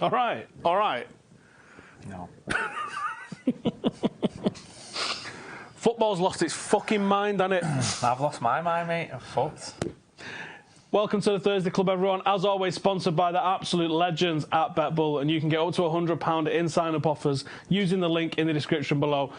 All right. All right. No. Football's lost its fucking mind, hasn't it? I've lost my mind, mate. I'm fucked. Welcome to the Thursday Club, everyone. As always, sponsored by the absolute legends at BetBull, and you can get up to £100 in sign-up offers using the link in the description below.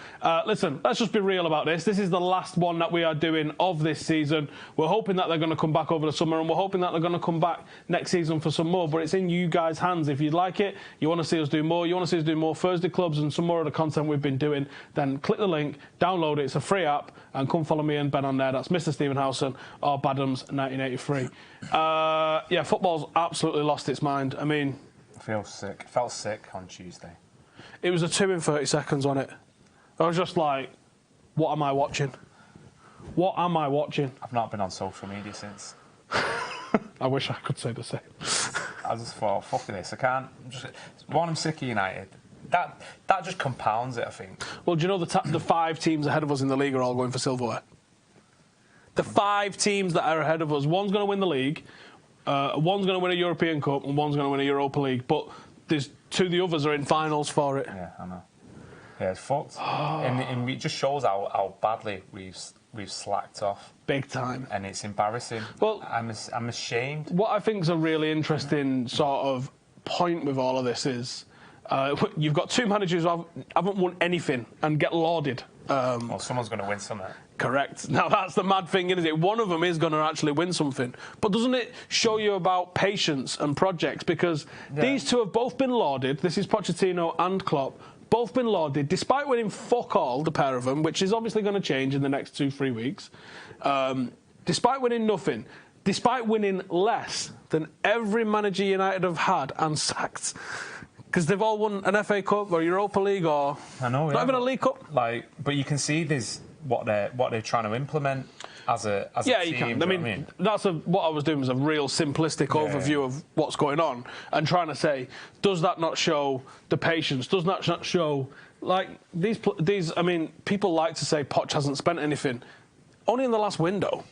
Listen, let's just be real about this. This is the last one that we are doing of this season. We're hoping that they're going to come back over the summer, and we're hoping that they're going to come back next season for some more, but it's in you guys' hands. If you'd like it, you want to see us do more, you want to see us do more Thursday Clubs and some more of the content we've been doing, then click the link, download it. It's a free app, and come follow me and Ben on there. That's Mr. Stephen Howson or Badams1983. Yeah, football's absolutely lost its mind. I mean, I feel sick. I felt sick on Tuesday. It was a 2 in 30 seconds on it. I was just like, what am I watching? What am I watching? I've not been on social media since. I wish I could say the same. I just thought, fuck this. I can't. I'm sick of United. That just compounds it, I think. Well, do you know the 5 teams ahead of us in the league are all going for silverware? The 5 teams that are ahead of us, one's going to win the league, one's going to win a European Cup, and one's going to win a Europa League. But there's 2 of the others are in finals for it. Yeah, I know. Yeah, it's fucked. And it just shows how badly we've slacked off. Big time. And it's embarrassing. Well, I'm ashamed. What I think is a really interesting sort of point with all of this is you've got 2 managers who haven't won anything and get lauded. Well, someone's going to win something. Correct. Now, that's the mad thing, isn't it? One of them is going to actually win something. But doesn't it show you about patience and projects? Because these 2 have both been lauded. This is Pochettino and Klopp. Both been lauded, despite winning fuck all, the pair of them, which is obviously going to change in the next 2-3 weeks. Despite winning nothing, despite winning less than every manager United have had and sacked. Because they've all won an FA Cup or Europa League or not even a League Cup. But you can see there's what they're trying to implement as a team. Yeah, you can. I mean, that's what I was doing was a real simplistic overview of what's going on and trying to say, does that not show the patience? Does that not show like these? I mean, people like to say Poch hasn't spent anything. Only in the last window.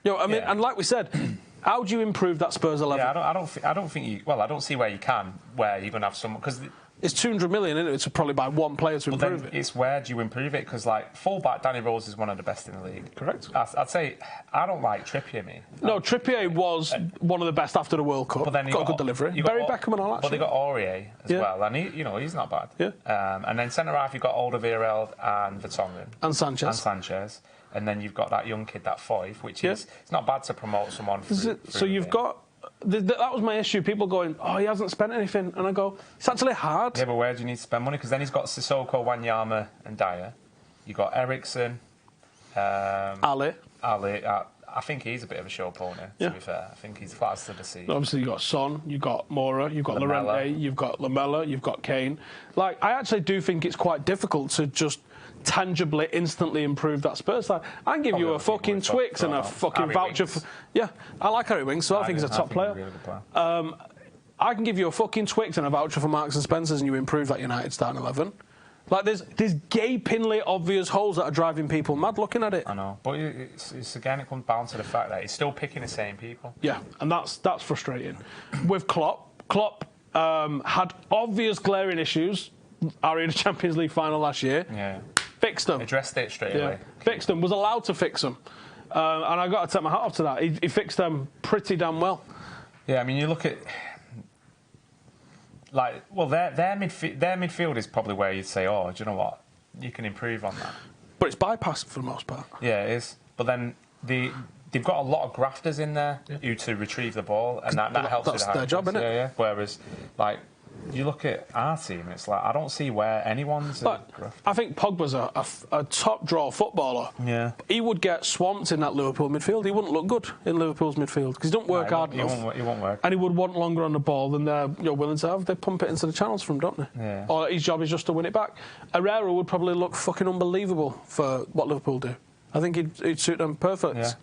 You know, I mean, and like we said. How do you improve that Spurs 11? Yeah, I don't think you. Well, I don't see where you can. Where you're going to have someone because it's 200 million, isn't it? It's probably by one player to improve it. It's where do you improve it? Because like fullback Danny Rose is one of the best in the league. Correct. I'd say I don't like Trippier. No, Trippier was one of the best after the World Cup. But then got a good delivery. Barry Beckham and all that. But they got Aurier as well, and he's not bad. Yeah. And then centre half you've got Alderweireld and Vertonghen and Sanchez. And then you've got that young kid, that Foyth, which is it's not bad to promote someone. So you've got that was my issue. People going, oh, he hasn't spent anything, and I go, it's actually hard. Yeah, but where do you need to spend money? Because then he's got Sissoko, Wanyama, and Dyer. You've got Ericsson, Ali. I think he's a bit of a show pony. To be fair, I think he's fast to the sea. Obviously, you've got Son, you've got Moura, you've got Llorente, you've got Lamella, you've got Kane. Like, I actually do think it's quite difficult to just tangibly, instantly improve that Spurs side. I can give you a fucking Twix and a fucking voucher for... Yeah, I like Harry Winks, so I think he's a top player. Really good player. I can give you a fucking Twix and a voucher for Marks and Spencer's and you improve that United starting 11. Like, there's gapingly obvious holes that are driving people mad looking at it. I know, but it's again, it comes down to the fact that he's still picking the same people. Yeah, and that's frustrating. With Klopp had obvious glaring issues. Are in the Champions League final last year. Yeah. Fixed them. Addressed it straight away. Fixed them. Was allowed to fix them. And I got to take my hat off to that. He fixed them pretty damn well. Yeah, I mean, you look at... their midfield is probably where you'd say, oh, do you know what? You can improve on that. But it's bypassed for the most part. Yeah, it is. But then they've got a lot of grafters in there who to retrieve the ball, and that helps with the their job, isn't it? Yeah. Whereas, like... You look at our team, it's like I don't see where anyone's. I think Pogba's a top draw footballer. Yeah, he would get swamped in that Liverpool midfield. He wouldn't look good in Liverpool's midfield because he don't work hard enough. He won't work, and he would want longer on the ball than they're willing to have. They pump it into the channels from, don't they? Yeah. Or his job is just to win it back. Herrera would probably look fucking unbelievable for what Liverpool do. I think he'd suit them perfect.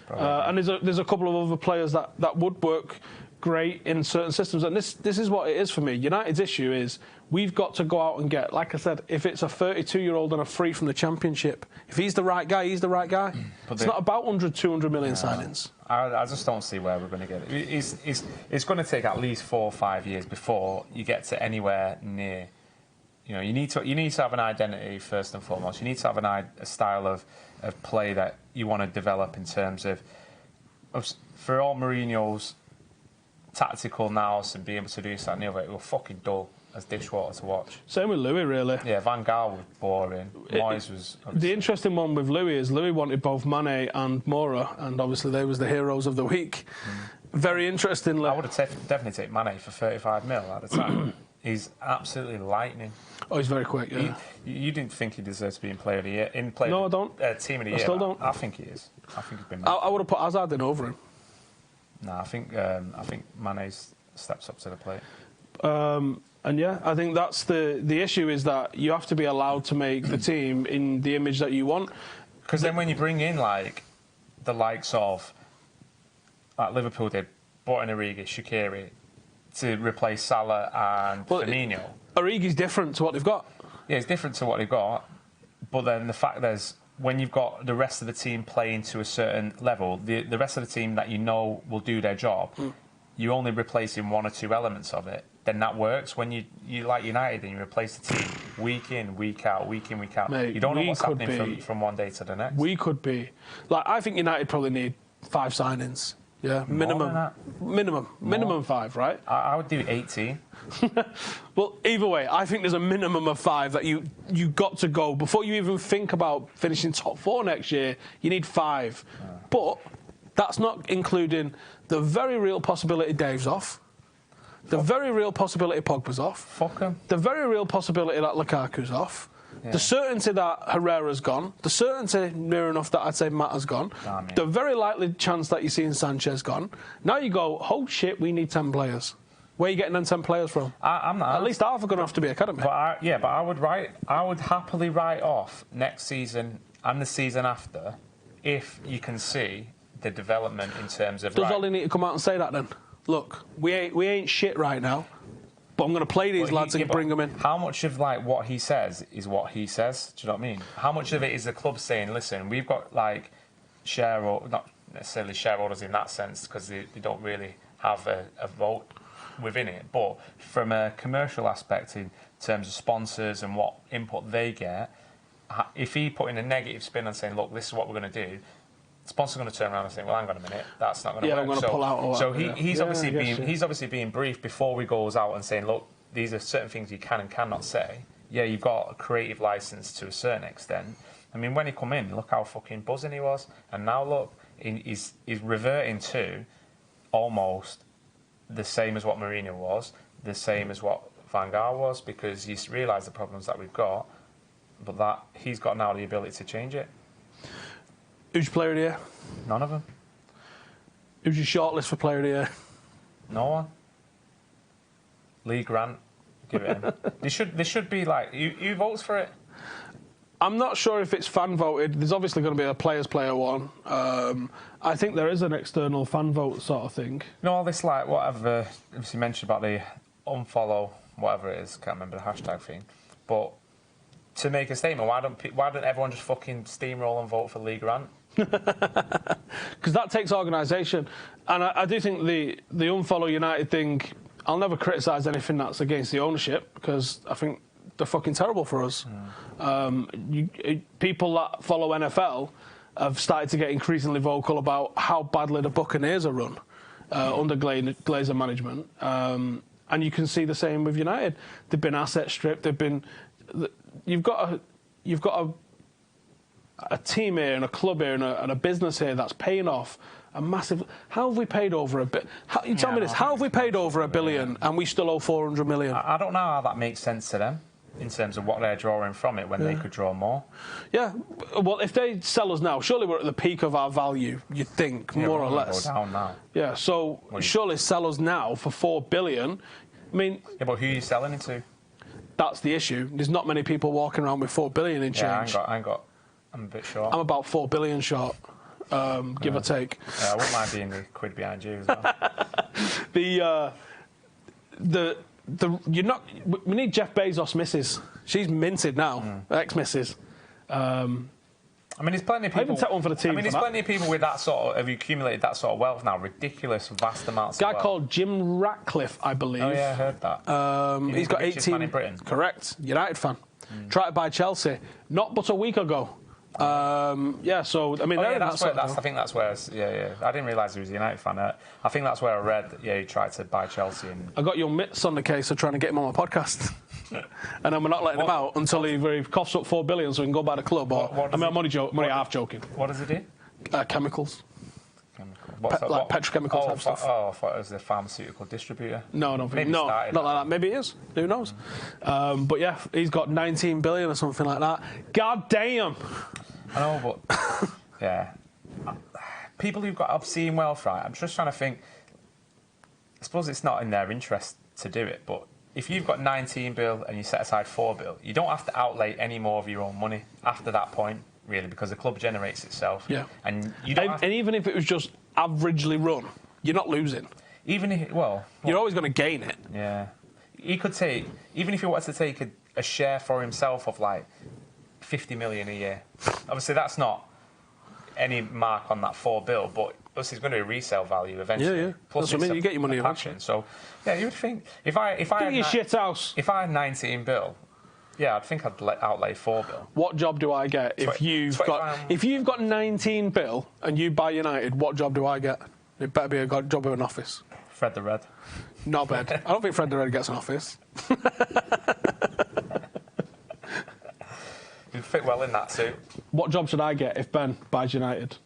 Yeah, and there's a couple of other players that would work great in certain systems. And this is what it is for me. United's issue is we've got to go out and get, like I said, if it's a 32-year-old on a free from the Championship, if he's the right guy, he's the right guy. But it's not about 100, 200 million signings. I just don't see where we're going to get it. It's going to take at least 4 or 5 years before you get to anywhere near. You know, you need to have an identity first and foremost. You need to have a style of play that you want to develop in terms of for all Mourinho's tactical nous and being able to do this and the other, it was fucking dull as dishwater to watch. Same with Louis, really. Yeah, Van Gaal was boring. Moyes was... The interesting one with Louis is Louis wanted both Mane and Moura, and obviously they was the heroes of the week. Very interestingly... I would have definitely taken Mane for 35 mil at the time. He's absolutely lightning. Oh, he's very quick, yeah. You didn't think he deserves to be in Player of the Year? No, I don't. Team of the Year? I still don't. I think he is. I think he's been... I would have put Hazard in over him. No, I think Mane's steps up to the plate. And yeah, I think that's the issue is that you have to be allowed to make the team in the image that you want. Because then when you bring in like the likes of like Liverpool did, brought in Origi, Shaqiri to replace Salah and Firmino. Origi's different to what they've got. Yeah, it's different to what they've got. But then the fact is, when you've got the rest of the team playing to a certain level, the rest of the team that you know will do their job, you're only replacing 1 or 2 elements of it. Then that works. When you like United and you replace the team week in, week out, Mate, you don't know what's happening from one day to the next. We could be. Like, I think United probably need 5 signings. Yeah, minimum 5, right? I would do 18. Well, either way, I think there's a minimum of 5 that you got to go before you even think about finishing top 4 next year. You need 5, but that's not including the very real possibility Dave's off, the very real possibility Pogba's off, fuck him, the very real possibility that Lukaku's off. Yeah. The certainty that Herrera's gone, the certainty near enough that I'd say Matt has gone, the very likely chance that you're seeing Sanchez gone. Now you go, oh shit, we need 10 players. Where are you getting them 10 players from? I'm not. At least half are going to have to be academy. But I would happily write off next season and the season after if you can see the development in terms of. Does Ollie need to come out and say that then? Look, we ain't shit right now. But I'm going to play these lads and bring them in. How much of like what he says is what he says? Do you know what I mean? How much of it is the club saying, "Listen, we've got like not necessarily shareholders in that sense because they don't really have a vote within it, but from a commercial aspect in terms of sponsors and what input they get, if he put in a negative spin and saying, "Look, this is what we're going to do." The sponsor's going to turn around and say, "Well, hang on a minute, that's not going to work." I'm going to pull out. So he's obviously being briefed before he goes out and saying, "Look, these are certain things you can and cannot say." Yeah, you've got a creative license to a certain extent. I mean, when he come in, look how fucking buzzing he was, and now look, he's reverting to almost the same as what Mourinho was, the same as what Van Gaal was, because he's realised the problems that we've got, but that he's got now the ability to change it. Who's your player of the year? None of them. Who's your shortlist for player of the year? No one. Lee Grant, give it him. They should be like, who votes for it? I'm not sure if it's fan voted. There's obviously going to be a player one. I think there is an external fan vote sort of thing. You know, all this like whatever you mentioned about the unfollow, whatever it is, can't remember the hashtag thing, but to make a statement, why don't everyone just fucking steamroll and vote for Lee Grant? Because that takes organisation, and I do think the unfollow United thing. I'll never criticise anything that's against the ownership because I think they're fucking terrible for us. People that follow NFL have started to get increasingly vocal about how badly the Buccaneers are run under Glazer management, and you can see the same with United. They've been asset stripped. They've been. You've got a team here and a club here and a business here that's paying off a massive. How have we paid over a bit? Tell me this. How have we paid over $1 billion and we still owe 400 million? I don't know how that makes sense to them in terms of what they're drawing from it when they could draw more. Yeah. Well, if they sell us now, surely we're at the peak of our value. You'd think more or less. Go down now. Yeah. So surely sell us now for $4 billion. I mean. Yeah, but who are you selling it to? That's the issue. There's not many people walking around with $4 billion in change. Yeah, I'm a bit short. I'm about $4 billion short. give or take. Yeah, I wouldn't mind being the quid behind you as well. You're not. We need Jeff Bezos' missus. She's minted now, ex-missus. I mean, there's plenty of people. I even take one for the team. I mean, there's plenty of people with that sort of have accumulated that sort of wealth now, ridiculous, vast amounts. Guy of wealth. called Jim Ratcliffe, I believe. Oh yeah, I heard that. He's got 18. Man in Britain. Correct, United fan. Tried to buy Chelsea, not but a week ago. Yeah, so I mean, I think that's where. Yeah. I didn't realise he was a United fan. I think that's where I read. Yeah, he tried to buy Chelsea. And I got your mitts on the case of trying to get him on my podcast, and then we're not letting him out until he coughs up $4 billion so he can go buy the club. I'm only half joking. What does he do? Chemicals. Like petrochemical type stuff. Oh, I thought it was a pharmaceutical distributor. No, I don't think. No, not like that. Maybe it is. Who knows? But yeah, he's got 19 billion or something like that. God damn. I know, but yeah, people who've got obscene wealth, right? I'm just trying to think. I suppose it's not in their interest to do it, but if you've got 19 bill and you set aside 4 bill, you don't have to outlay any more of your own money after that point, really, because the club generates itself. Yeah, and you don't. And even if it was just averagely run, you're not losing. Even if you're always going to gain it. Yeah, he could take, even if he wanted to take a share for himself of like 50 million a year. Obviously, that's not any mark on that 4 bill, but obviously, it's going to be a resale value eventually. Yeah. Plus, that's what I mean. You get your money eventually. So, yeah, you would think if I had your shit house. If I had 19 bill, yeah, I'd think I'd outlay 4 bill. What job do I get if you've got 19 bill and you buy United? What job do I get? It better be a job in an office. Fred the Red. Not bad. I don't think Fred the Red gets an office. You'd fit well in that suit. What job should I get if Ben buys United?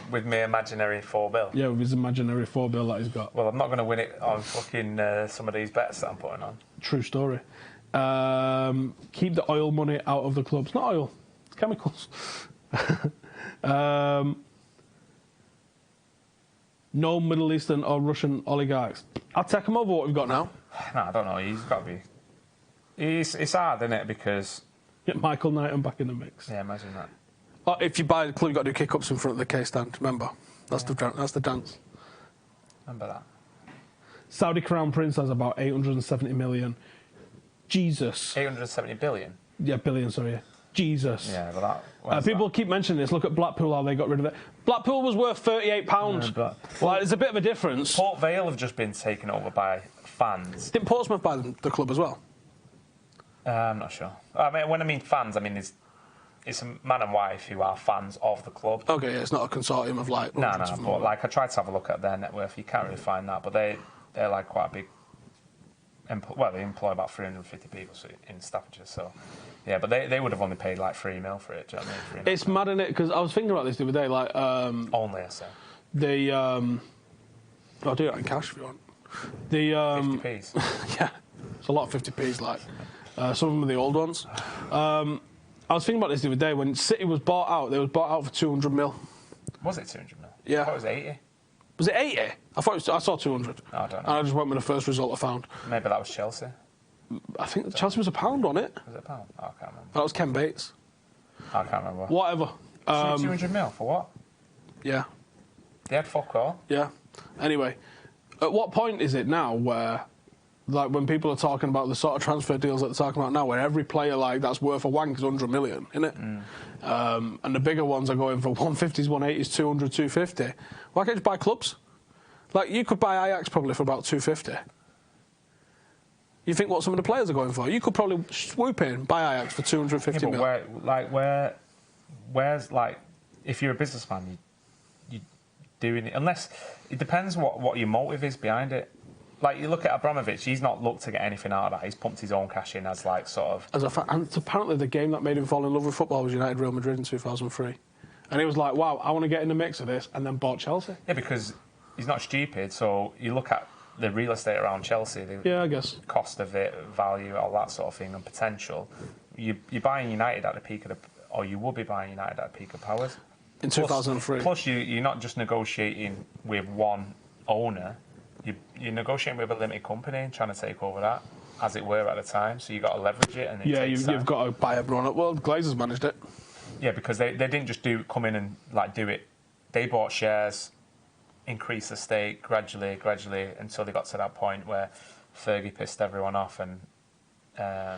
With my imaginary 4 bill? Yeah, with his imaginary 4 bill that he's got. Well, I'm not going to win it on fucking some of these bets that I'm putting on. True story. Keep the oil money out of the club. It's not oil, it's chemicals. No Middle Eastern or Russian oligarchs. I'll take him over what we've got now. No, I don't know. He's got to be. It's hard, isn't it? Because. Get Michael Knighton back in the mix. Yeah, imagine that. Oh, if you buy the club, you've got to do kick-ups in front of the case stand. Remember? That's the dance. Remember that. Saudi Crown Prince has about 870 million. Jesus. 870 billion? Yeah, billion, sorry. Jesus. Yeah, but that... people keep mentioning this. Look at Blackpool, how they got rid of it. Blackpool was worth £38. Yeah, well, there's a bit of a difference. Port Vale have just been taken over by fans. Didn't Portsmouth buy the club as well? I'm not sure. I mean, when I mean fans, I mean it's a man and wife who are fans of the club. Okay, yeah, it's not a consortium of like... No, but like I tried to have a look at their net worth. You can't really find that, but they're like quite a big... Well, they employ about 350 people in Staffordshire, so... Yeah, but they would have only paid like $3 million for it, do you know what I mean? It's mad, isn't it? Because I was thinking about this the other day, like... only, I say. I'll do that in cash if you want. 50p's? Yeah, it's a lot of 50p's, like... some of them are the old ones. I was thinking about this the other day. When City was bought out, they was bought out for 200 mil. Was it 200 mil? Yeah. I thought it was 80. Was it 80? I saw 200. I don't know. And I just went with the first result I found. Maybe that was Chelsea. I think Chelsea was £1 on it. Was it £1? Oh, I can't remember. That was Ken Bates. I can't remember. Whatever. 200 mil for what? Yeah. They had fuck all. Yeah. Anyway, at what point is it now where... Like when people are talking about the sort of transfer deals that they're talking about now, where every player like that's worth a wank is 100 million, isn't it? And the bigger ones are going for 150s, 180s, 200, 250. Why can't you buy clubs? Like you could buy Ajax probably for about 250. You think what some of the players are going for? You could probably swoop in, buy Ajax for 250 million. Where's like, if you're a businessman, you doing it unless it depends what your motive is behind it. Like, you look at Abramovich, he's not looked to get anything out of that. He's pumped his own cash in as, like, sort of... And apparently the game that made him fall in love with football was United Real Madrid in 2003. And he was like, wow, I want to get in the mix of this, and then bought Chelsea. Yeah, because he's not stupid, so you look at the real estate around Chelsea, I guess. Cost of it, value, all that sort of thing, and potential. You're buying United at the peak of or you will be buying United at the peak of powers. In 2003. Plus you're not just negotiating with one owner... You're negotiating with a limited company and trying to take over that, as it were, at the time. So you've got to leverage it. And you've got to buy everyone up. Well, Glazers managed it. Yeah, because they didn't just come in and like do it they bought shares, increased the stake gradually, until they got to that point where Fergie pissed everyone off and. I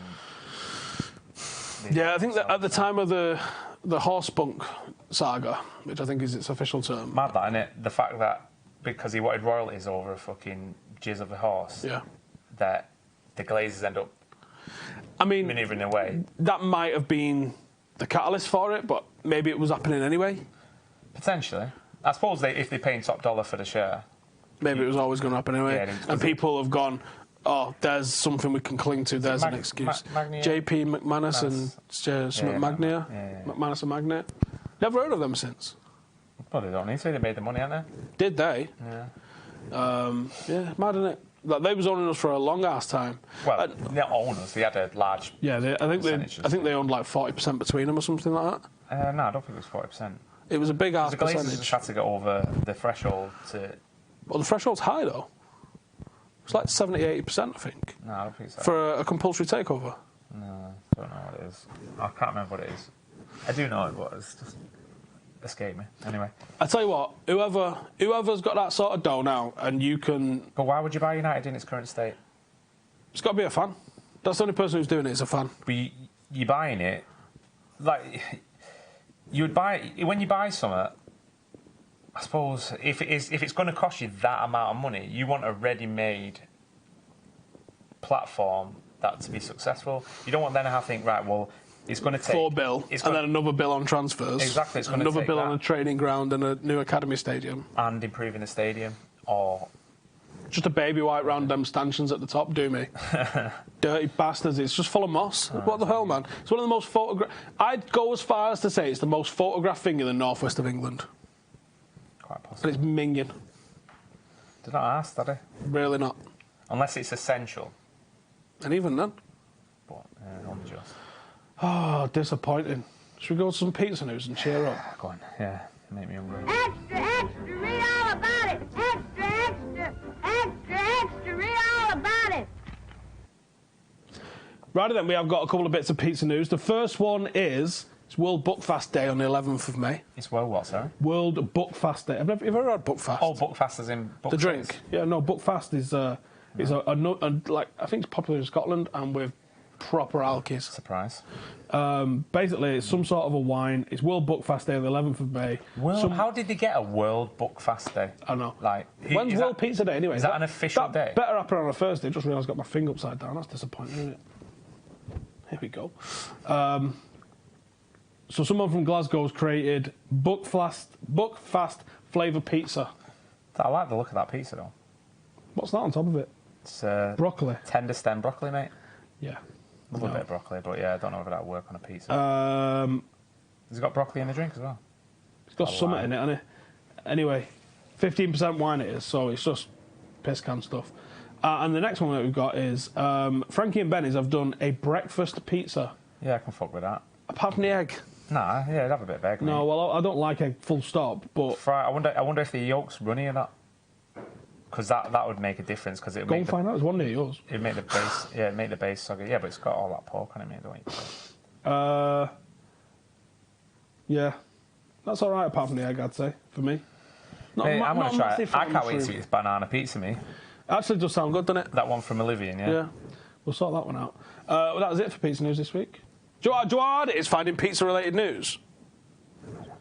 think that at the time of the Horsebunk saga, which I think is its official term. Mad that, innit? The fact that because he wanted royalties over a fucking jizz of a horse, that the Glazers end up manoeuvring away. That might have been the catalyst for it, but maybe it was happening anyway. Potentially. I suppose if they're paying top dollar for the share. Maybe it was always going to happen anyway. Yeah, and people have gone, oh, there's something we can cling to, there's an excuse. JP McManus and Magnia. McManus and Magnia. Never heard of them since. Well, they don't need to. They made the money, haven't they? Did they? Yeah. Mad, isn't it? Like, they was owning us for a long ass time. Well, not own us. They had a large. Yeah, I think they owned like 40% between them or something like that. No, I don't think it was 40%. It was a big ass percentage. The Glazers just had to get over the threshold to. Well, the threshold's high though. It's like 70-80%, I think. No, I don't think so. For a compulsory takeover. No, I don't know what it is. I can't remember what it is. I do know it, but it's just escaped me. Anyway. I tell you what, whoever's got that sort of dough now, and you can. But why would you buy United in its current state? It's got to be a fan. That's the only person who's doing it is a fan. But you're buying it, like you would buy it, when you buy something. I suppose if it's going to cost you that amount of money, you want a ready-made platform that to be successful. You don't want then to have to think, right, well, it's going to take $4 billion and then another bill on transfers. Exactly, it's going another to take bill that. On a training ground and a new academy stadium and improving the stadium, or just a baby white round them stanchions at the top. Do me, dirty bastards! It's just full of moss. What the hell, man? It's one of the most I'd go as far as to say it's the most photographed thing in the northwest of England. Quite possible. And it's minging. Did not ask, did I? Really not. Unless it's essential. And even then. But only just. Oh, disappointing. Should we go to some pizza news and cheer up? Go on, yeah. Make me hungry. Extra, extra, read all about it. Extra, extra, extra, extra, read all about it. Righty then, we have got a couple of bits of pizza news. The first one is it's World Buckfast Day on the 11th of May. It's World what, sorry? World Buckfast Day. Have you ever had Buckfast? Oh, Buckfast as in Buckfast. The drink. Yeah, no, Buckfast is like I think it's popular in Scotland and with proper alkies. Surprise. Basically, it's some sort of a wine. It's World Buckfast Day on the 11th of May. How did they get a World Buckfast Day? I don't know. Like, when's World Pizza Day anyway? Is that an official day? Better happen on a Thursday. Just realised I got my finger upside down. That's disappointing, isn't it? Here we go. So someone from Glasgow has created Buckfast flavour pizza. I like the look of that pizza, though. What's that on top of it? It's broccoli. Tender stem broccoli, mate. Yeah. A little bit of broccoli, but yeah, I don't know if that'll work on a pizza. Has it got broccoli in the drink as well? It's got something in it, hasn't it? Anyway, 15% wine it is, so it's just piss can stuff. And the next one that we've got is Frankie and Benny's have done a breakfast pizza. Yeah, I can fuck with that. Apart from the egg. Nah, yeah, it'd have a bit of egg. No, well, I don't like egg full stop, but... I wonder if the yolk's runny or not. Because that would make a difference. Cause Go and find out. It's one near yours. It'd make the base... Yeah, it'd make the base soggy. Yeah, but it's got all that pork on it, mate, don't you? Yeah. That's all right, apart from the egg, I'd say, for me. I'm going to try it. I can't wait to eat this banana pizza, me. Actually, it does sound good, doesn't it? That one from Olivian, yeah? Yeah. We'll sort that one out. Well, that was it for pizza news this week. Do you know how hard it is finding pizza-related news?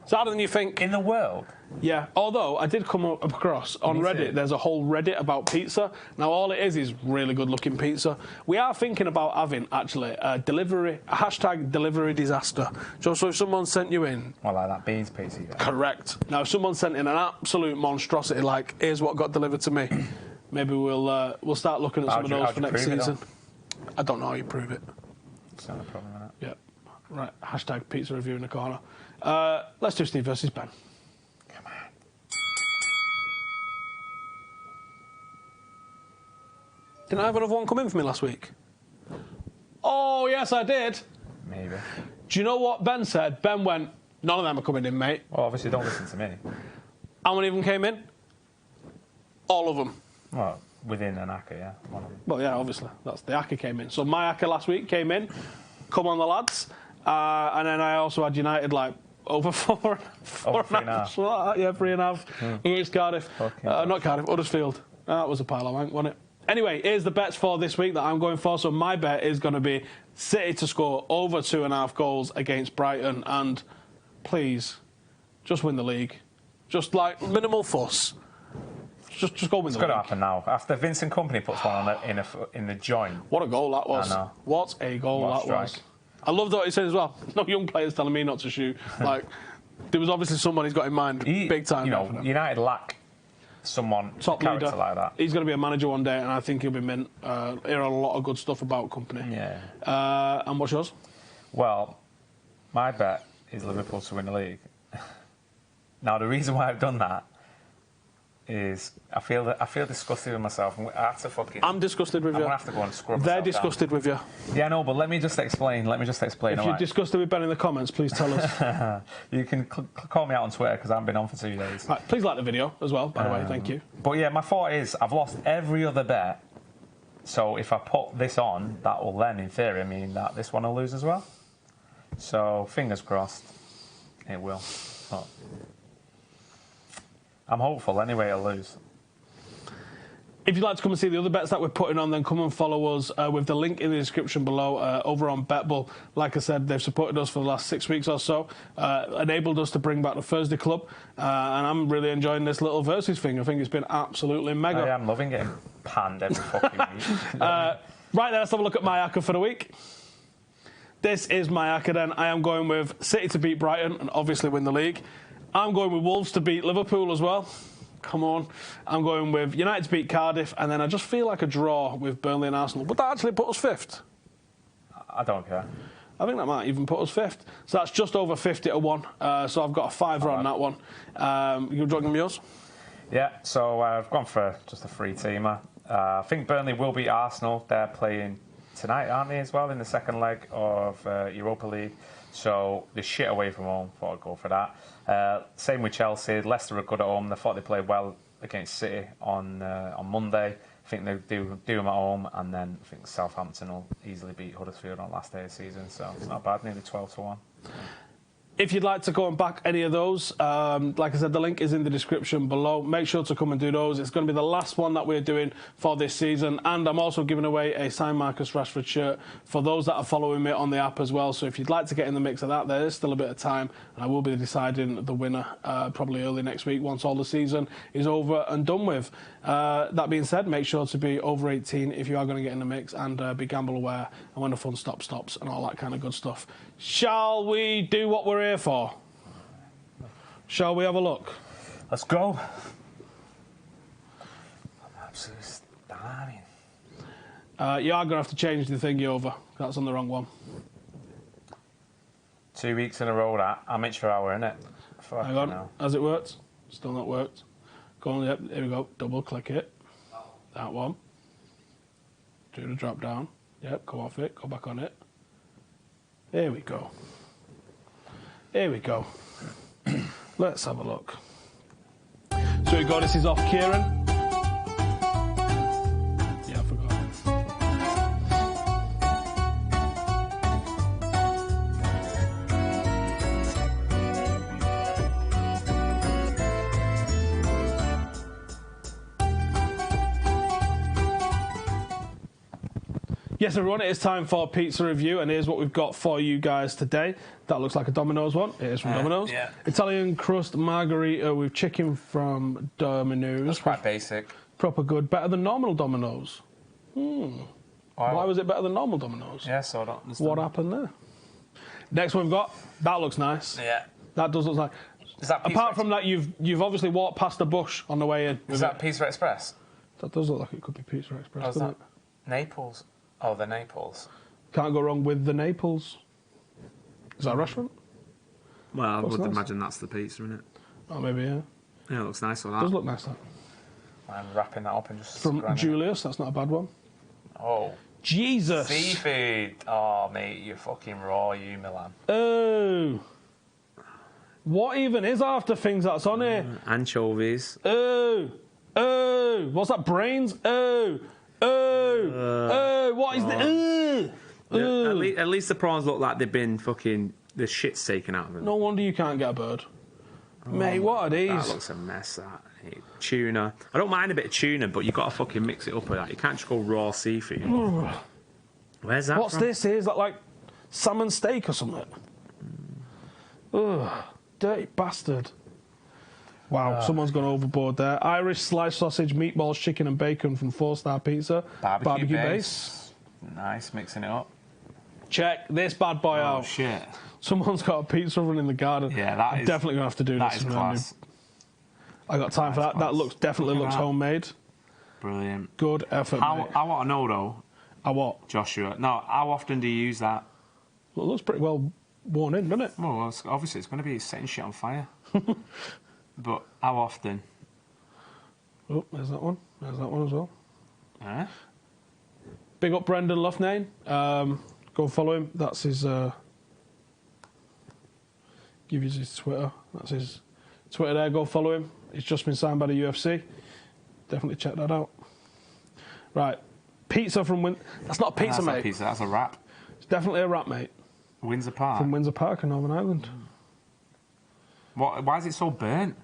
It's harder than you think. In the world? Yeah. Although, I did come across on Reddit, there's a whole Reddit about pizza. Now, all it is really good-looking pizza. We are thinking about having, actually, a hashtag delivery disaster. So if someone sent you in... Well, like that beans pizza. Yeah. Correct. Now, if someone sent in an absolute monstrosity, like, here's what got delivered to me, maybe we'll start looking at some of those for next season. I don't know how you prove it. It's not a problem, isn't it? Yeah. Right. Hashtag pizza review in the corner. Let's do Steve versus Ben. Come on. Didn't I have another one come in for me last week? Oh, yes, I did. Maybe. Do you know what Ben said? Ben went, none of them are coming in, mate. Well, obviously, don't listen to me. How many of them came in? All of them. Well, within an acca, yeah. One of them. Well, yeah, obviously. That's the acca came in. So my acca last week came in. Come on, the lads. And then I also had United, like, Over four and a half. Yeah, 3.5 against Cardiff. Not Cardiff, Huddersfield. That was a pile of wank, wasn't it? Anyway, here's the bets for this week that I'm going for. So my bet is going to be City to score over 2.5 goals against Brighton, and please, just win the league. Just like minimal fuss. Just go win the league. It's going to happen now. After Vincent Kompany puts one on in the joint. What a goal that was. I know. What a goal that was. I loved what he said as well. No young players telling me not to shoot. Like, there was obviously someone he's got in mind big time. You know, United lack someone top character leader like that. He's going to be a manager one day, and I think he'll be mint. Hear a lot of good stuff about Kompany. Yeah. And what's yours? Well, my bet is Liverpool to win the league. Now, the reason why I've done that is I feel disgusted with myself. I have to fucking. I'm disgusted with you. I'm gonna have to go and scrub. They're disgusted down. with you. Yeah, no, but let me just explain. If you're disgusted with Ben in the comments, please tell us. You can call me out on Twitter because I haven't been on for 2 days. Right, please like the video as well. By the way, thank you. But yeah, my thought is I've lost every other bet. So if I put this on, that will then, in theory, mean that this one will lose as well. So fingers crossed, it will. But I'm hopeful anyway it'll lose. If you'd like to come and see the other bets that we're putting on, then come and follow us with the link in the description below over on BetBull. Like I said, they've supported us for the last 6 weeks or so, enabled us to bring back the Thursday Club, and I'm really enjoying this little versus thing. I think it's been absolutely mega. I am loving getting panned every fucking week. Right then, let's have a look at my acca for the week. This is my acca then. I am going with City to beat Brighton and obviously win the league. I'm going with Wolves to beat Liverpool as well. Come on. I'm going with United to beat Cardiff, and then I just feel like a draw with Burnley and Arsenal. Would that actually put us 5th? I don't care. I think that might even put us 5th. So that's just over 50 to 1. So I've got a 5 on that one. You joining yours? Yeah, so I've gone for just a free teamer. I think Burnley will beat Arsenal. They're playing tonight, aren't they, as well, in the second leg of Europa League. So they're shit away from home. Thought I'd go for that. Same with Chelsea. Leicester are good at home. They thought they played well against City on Monday. I think they do them at home, and then I think Southampton will easily beat Huddersfield on last day of the season. So it's not bad. Nearly 12 to 1. If you'd like to go and back any of those, like I said, the link is in the description below. Make sure to come and do those. It's going to be the last one that we're doing for this season. And I'm also giving away a signed Marcus Rashford shirt for those that are following me on the app as well. So if you'd like to get in the mix of that, there is still a bit of time. And I will be deciding the winner probably early next week once all the season is over and done with. That being said, make sure to be over 18 if you are going to get in the mix, and be gamble aware and when the fun stops and all that kind of good stuff. Shall we do what we're here for? Shall we have a look? Let's go. I'm absolutely starving. You are going to have to change the thingy over. That's on the wrong one. 2 weeks in a row that. I'm not sure how we're in it. Hang on. Has it worked? Still not worked. Go on, yep, here we go. Double click it. That one. Do the drop down. Yep, go off it. Go back on it. Here we go. Here we go. Let's have a look. So we go, this is off Kieran. Yeah, I forgot. Yes, everyone, it is time for pizza review, and here's what we've got for you guys today. That looks like a Domino's one. It is from Domino's. Yeah. Italian crust margherita with chicken from Domino's. That's quite basic. Proper good. Better than normal Domino's. Why was it better than normal Domino's? Yeah, so I don't understand. What happened there? Next one we've got. That looks nice. Yeah. That does look like. Is that apart from that, you've obviously walked past the bush on the way in. Is that Pizza Express? That does look like it could be Pizza Express, doesn't it? Naples. Oh, the Naples. Can't go wrong with the Naples. Is that a restaurant? Well, I would imagine that's the pizza, isn't it? Oh, maybe, yeah. Yeah, it looks nice with that. It does look nice, that. I'm wrapping that up and just... From Julius, that's not a bad one. Oh. Jesus! Seafood! Oh, mate, you're fucking raw, you, Milan. Oh! What even is after things that's on here? Anchovies. Oh! Oh! What's that, brains? Oh! Oh! Oh! What is the... Yeah, at least the prawns look like they've been fucking the shit's taken out of them. No wonder you can't get a bird. Mate, what are these? That looks a mess, that. Tuna. I don't mind a bit of tuna, but you've got to fucking mix it up with that. You can't just go raw seafood. Where's that What's from? this here? Is that like salmon steak or something? Ugh, dirty bastard. Wow, someone's gone overboard there. Irish sliced sausage, meatballs, chicken and bacon from 4-Star Pizza. Barbecue base. Nice, mixing it up. Check this bad boy out. Oh, shit. Someone's got a pizza oven in the garden. Yeah, that I'm is... definitely going to have to do that this. Is class. I got time for that. That definitely looks homemade. Brilliant. Good effort, mate. I want to know, though. What? Joshua. No, how often do you use that? Well, it looks pretty well worn in, doesn't it? Well, obviously it's going to be setting shit on fire. But how often? Oh, there's that one. There's that one as well. Eh? Big up Brendan Loughnane. Go follow him. That's his... give you his Twitter. That's his Twitter there. Go follow him. He's just been signed by the UFC. Definitely check that out. Right. Pizza from That's not a pizza, that's mate. Not a pizza, that's a wrap. It's definitely a wrap, mate. Windsor Park? From Windsor Park in Northern Ireland. Why is it so burnt?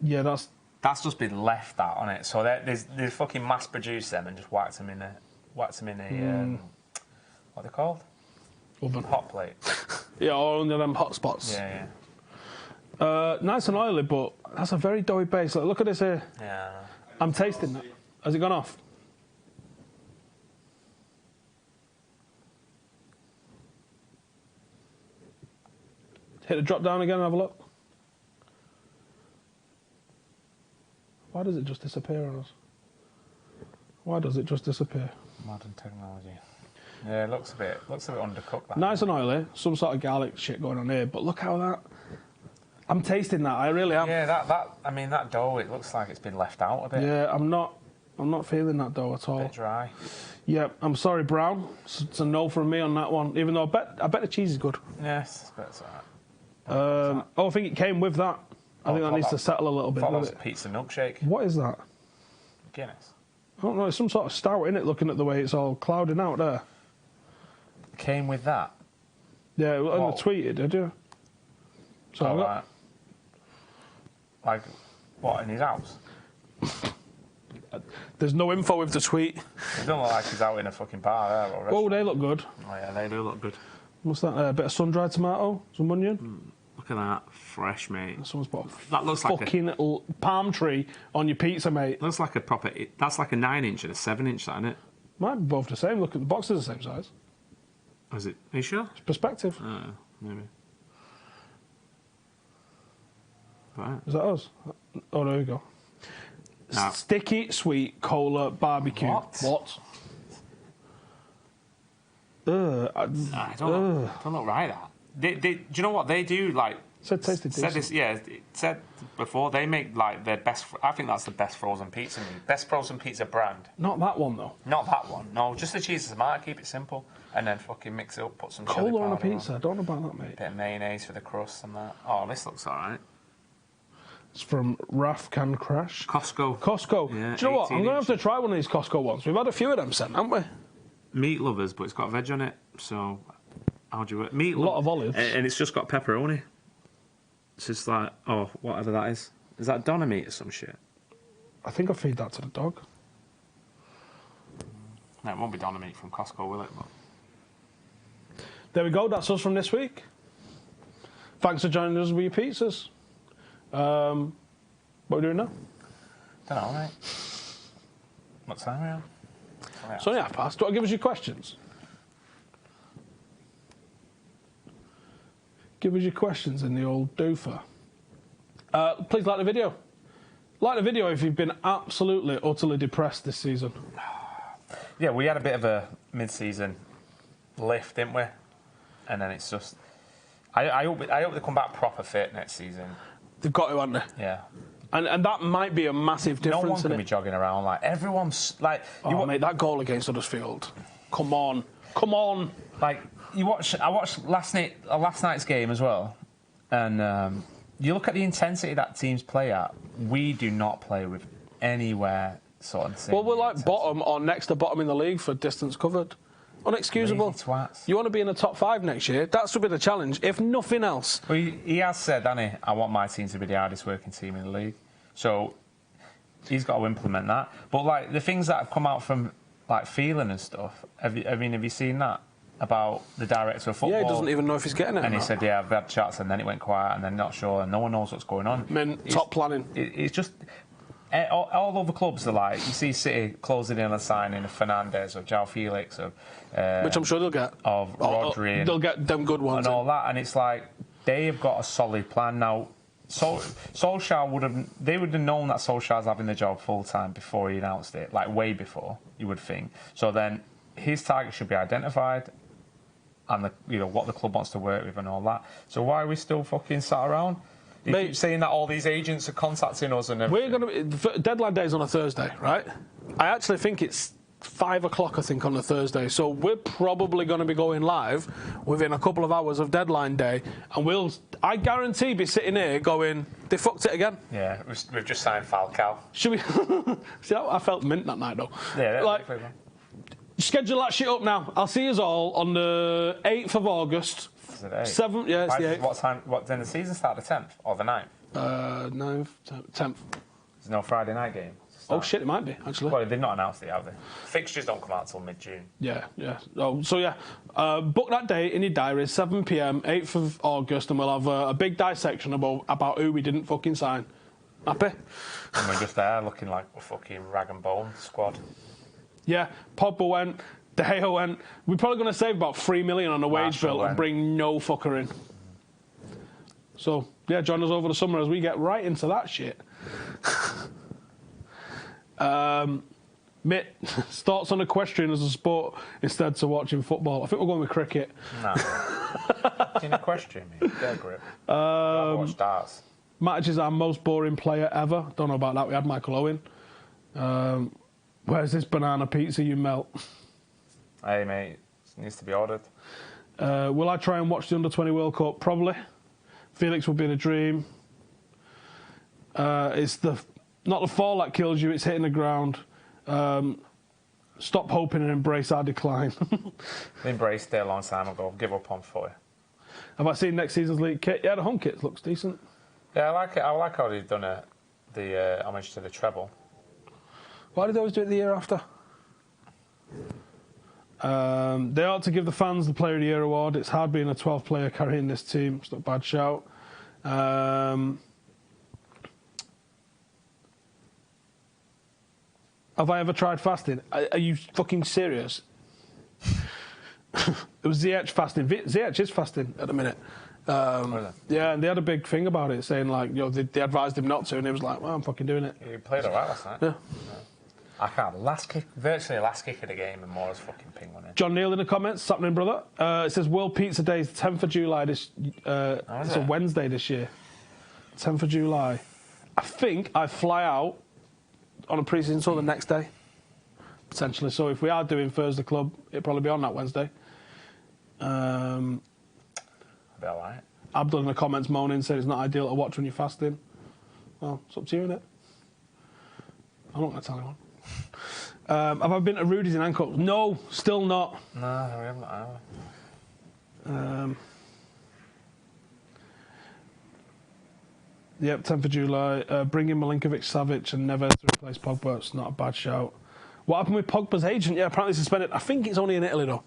Yeah, that's just been left that on it. So they fucking mass produced them and just whacked them in a what are they called? Oven. Hot plate. Yeah, or under them hot spots. Yeah. Nice and oily, but that's a very doughy base. Look at this here. Yeah. I'm tasting that. Has it gone off? Hit the drop down again and have a look. Why does it just disappear on us? Why does it just disappear? Modern technology. Yeah, it looks a bit undercooked. That Nice and oily. Some sort of garlic shit going on here, but look how that... I'm tasting that. I really am. Yeah, that dough. It looks like it's been left out a bit. Yeah, I'm not feeling that dough at all. A bit dry. Yeah, I'm sorry, Brown. It's a no from me on that one. Even though I bet the cheese is good. Yes, that's alright. I think it came with that. I think that needs to settle a little bit. That was a pizza milkshake. What is that? Guinness. I don't know. It's some sort of stout in it. Looking at the way it's all clouding out there. Came with that. Yeah, I tweeted, did you? So oh, right. Like what in his house? There's no info with the tweet. It doesn't look like he's out in a fucking bar there. Or Oh, they look good. Oh yeah, they do look good. What's that? A bit of sun-dried tomato, some onion. Look at that, fresh, mate. Someone's put That looks fucking like a palm tree on your pizza, mate. looks like a proper. That's like a 9-inch and a 7-inch, isn't it? Might be both the same. Look at the box is the same size. Is it? Are you sure? It's perspective. Maybe. Right. Is that us? Oh, there we go. No. Sticky sweet cola barbecue. What? I don't look right. That. Do you know what they do? Like Said tasted said this. Yeah, it said before they make like their best. I think that's the best frozen pizza. Best frozen pizza brand. Not that one though. Not that one. No, just the cheese and tomato. Keep it simple, and then fucking mix it up. Put some chili Cola on a powder pizza. I don't know about that, mate. Bit of mayonnaise for the crust and that. Oh, this looks alright. It's from Raf Can Crash. Costco. Costco. Yeah, Do you know what? I'm going to have to 18-inch. try one of these Costco ones. We've had a few of them sent, haven't we? Meat lovers, but it's got veg on it. So how do you work? Meat. A lot of olives. And it's just got pepperoni. It's just like whatever that is. Is that doner meat or some shit? I think I feed that to the dog. No, it won't be doner meat from Costco, will it? But There we go. That's us from this week. Thanks for joining us with your pizzas. What are we doing now? don't know, mate. What time are we on? It's only 1:30. Do you want to give us your questions? Give us your questions in the old doofer. Please like the video. Like the video if you've been absolutely, utterly depressed this season. Yeah, we had a bit of a mid-season lift, didn't we? And then it's just... I hope they come back proper fit next season. They've got to, haven't they? Yeah. And that might be a massitive difference. No one can in be it. jogging around like everyone's like. Mate, that goal against Huddersfield. Come on. Like I watched last night's game as well, and you look at the intensity that teams play at. We do not play with anywhere sort of thing. Well, we're like bottom or next to bottom in the league for distance covered. Unexcusable. Lazy twats. You want to be in the top 5 next year? That should be the challenge, if nothing else. Well, he has said, hasn't he, I want my team to be the hardest working team in the league. So he's got to implement that. But, like, the things that have come out from, like, feeling and stuff, have you seen that? About the director of football? Yeah, he doesn't even know if he's getting it. And he said, yeah, I've had chats, and then it went quiet, and then not sure, and no one knows what's going on. Top planning. It's just... All other clubs are like, you see City closing in on a signing of Fernandes or João Felix or... which I'm sure they'll get. Of Rodri. They'll get them good ones. And all that, and it's like, they have got a solid plan now. Solskjaer would have known that Solskjaer's having the job full-time before he announced it, like way before, you would think. So then, his target should be identified, and what the club wants to work with and all that. So why are we still fucking sat around? You keep saying that all these agents are contacting us and everything. We're going to... Deadline day is on a Thursday, right? I actually think it's 5 o'clock, I think, on a Thursday. So we're probably going to be going live within a couple of hours of deadline day. And I guarantee, be sitting here going, they fucked it again. Yeah, we've just signed Falcao. Should we... See, I felt mint that night, though. Yeah, like, schedule that shit up now. I'll see us all on the 8th of August. 7th, yeah, it's the 8th. What time? What, then the season start the 10th or the 9th? 9th, 10th. There's no Friday night game. Oh shit, it might be actually. Well, they've not announced it, have they? Fixtures don't come out till mid-June. Yeah. Oh, so yeah, book that date in your diary, 7 p.m, 8th of August, and we'll have a big dissection about who we didn't fucking sign. Happy? And we're just there looking like a fucking rag and bone squad. Yeah, Pogba went. De Gea went. We're probably going to save about $3 million on the wage bill and bring no fucker in. So, yeah, join us over the summer as we get right into that shit. Mitt, thoughts on equestrian as a sport instead to watching football? I think we're going with cricket. No. In equestrian, mate. Get a grip. I watch darts. Matic is our most boring player ever. Don't know about that. We had Michael Owen. Where's this banana pizza you melt? Hey, mate, it needs to be ordered. Will I try and watch the Under-20 World Cup? Probably. Felix would be the dream. It's not the fall that kills you, it's hitting the ground. Stop hoping and embrace our decline. Embraced it a long time ago. Give up on footy. Have I seen next season's league kit? Yeah, the home kit looks decent. Yeah, I like it. I like how they've done the homage to the treble. Why did they always do it the year after? They ought to give the fans the Player of the Year award. It's hard being a 12th player carrying this team. It's not a bad shout. Have I ever tried fasting? Are you fucking serious? It was Ziyech fasting. Ziyech is fasting at the minute. Yeah, and they had a big thing about it, saying like, they advised him not to, and he was like, "Well, I'm fucking doing it." He played alright last night. Yeah. I can't. Virtually the last kick of the game, and Moore's fucking ping on it. John Neal in the comments, what's happening, brother? It says World Pizza Day is 10th of July this. It's a Wednesday this year. 10th of July. I think I fly out on a pre-season tour the next day, potentially. So if we are doing Thursday Club, it'll probably be on that Wednesday. Be alright. Abdul in the comments moaning, said it's not ideal to watch when you're fasting. Well, it's up to you, innit? I'm not going to tell anyone. Have I been to Rudy's in Hancock? No, still not. No, we haven't. Yep, 10th of July. Bring in Milinkovic-Savic and Neves to replace Pogba. It's not a bad shout. What happened with Pogba's agent? Yeah, apparently suspended. I think it's only in Italy, though.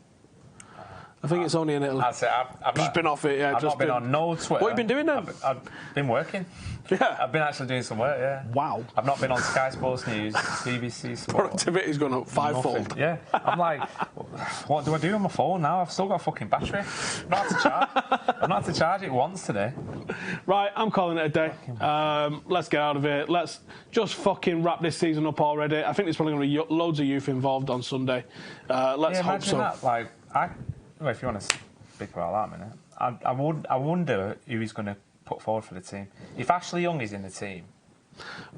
I think it's only in Italy. That's it. I've just been off it, yeah. I've not been on no Twitter. What have you been doing then? I've been working. Yeah. I've been actually doing some work, yeah. Wow. I've not been on Sky Sports News, BBC Sport. Productivity's gone up fivefold. Nothing. Yeah. I'm like, what do I do on my phone now? I've still got a fucking battery. I've not had to charge it once today. Right, I'm calling it a day. Let's get out of here. Let's just fucking wrap this season up already. I think there's probably going to be loads of youth involved on Sunday. Let's hope so. That. Like, well, if you want to speak about that a minute, I wonder who he's going to put forward for the team. If Ashley Young is in the team,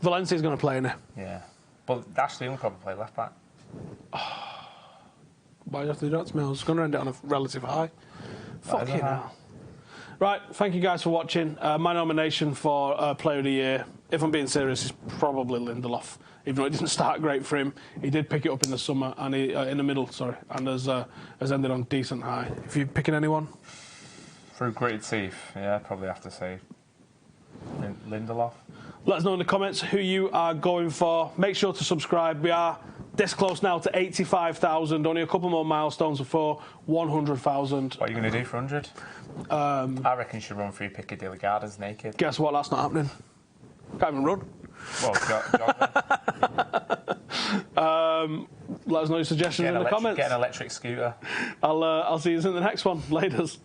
Valencia's going to play in it. Yeah, but Ashley Young will probably play left back. Why do you have to do that to me? I was going to end it on a relative high. Fucking hell. Right, thank you guys for watching. My nomination for Player of the Year if I'm being serious, it's probably Lindelof. Even though it didn't start great for him, he did pick it up in the summer and in the middle, and has ended on decent high. If you're picking anyone, through gritted teeth, yeah, I'd probably have to say Lindelof. Let us know in the comments who you are going for. Make sure to subscribe. We are this close now to 85,000. Only a couple more milestones before 100,000. What are you going to do for 100? I reckon you should run through Piccadilly Gardens naked. Guess what? That's not happening. Can't even run. Well, Let us know your suggestions in the comments. Get an electric scooter. I'll see you in the next one. Laters.